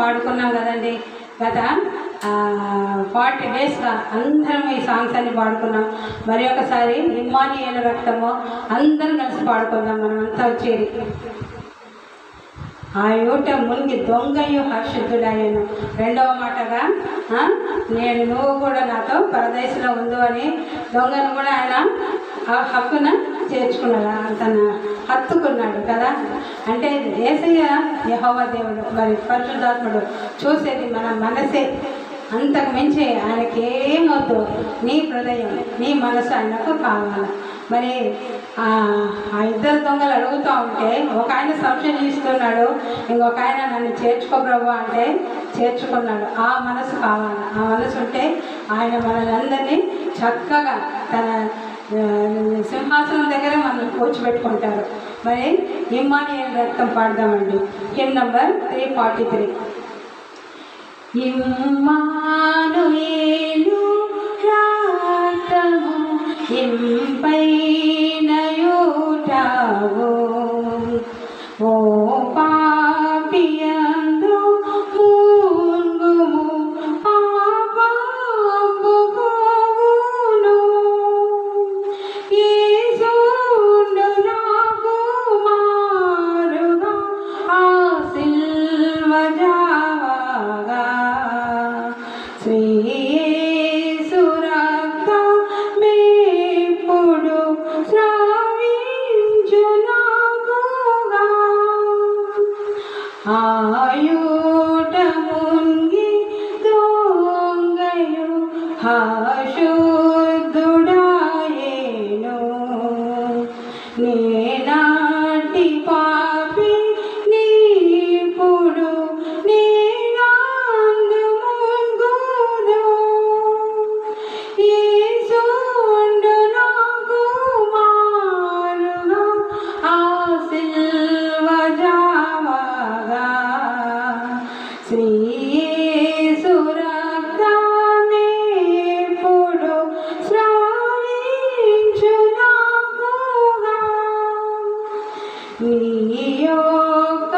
పాడుకున్నాం కదండి. గత 40 డేస్గా అందరం ఈ సాంగ్స్ అన్ని పాడుకున్నాం. మరి ఒకసారి ఇమ్మానుయేలు రక్తము అందరం కలిసి పాడుకుందాం. మనమంతా వచ్చేది. ఆ యూట మునిగి దొంగయు హర్షితుడాయను. రెండవ మాటగా నువ్వు కూడా నాతో పరదేశంలో ఉండు అని దొంగను కూడా ఆయన ఆ హక్కున చేర్చుకున్నాడు, తన హత్తుకున్నాడు కదా. అంటే యేసయ్య యెహోవా దేవుడు, మరి పరిశుద్ధాత్ముడు చూసేది మన మనసే. అంతకు మించి ఆయనకి ఏమొద్దు, నీ హృదయం నీ మనసు ఆయనకు కావాలి. మరి ఆ ఇద్దరు దొంగలు అడుగుతూ ఉంటే ఒక ఆయన సంశయం ఇస్తున్నాడు, ఇంకొక ఆయన నన్ను చేర్చుకో ప్రభు అంటే చేర్చుకున్నాడు. ఆ మనసు కావాలి. ఆ మనసు ఉంటే ఆయన మనల్ని అందరినీ చక్కగా తన సింహాసనం దగ్గర మనం కూర్చోబెట్టుకుంటారు. మరి ఇమ్మానుయేలు రక్తం పాడదామండి. Him number 343. ఇమ్మానుయేలు రక్తము ఇంపైనయుటావు, ఓ పాపియందు మున్గుము పాపంబు పోవును. యేసును నాకు మారుగా ఆ సిల్వ జావగా, శ్రీ యేసు రక్తమెప్పుడు స్రవించునాగుగా. ఆయుట మునిగి దొంగయు హర్షుద్ధుడాయెను. నేనాటి పాపి నీప్పుడు నేనందు మునుగుదు. యేసుండు నాకు మారుగా ఆ సిల్వ జావగా, శ్రీ యేసు రక్తమెప్పుడు స్రవించునాగుగా. నీ యొక్క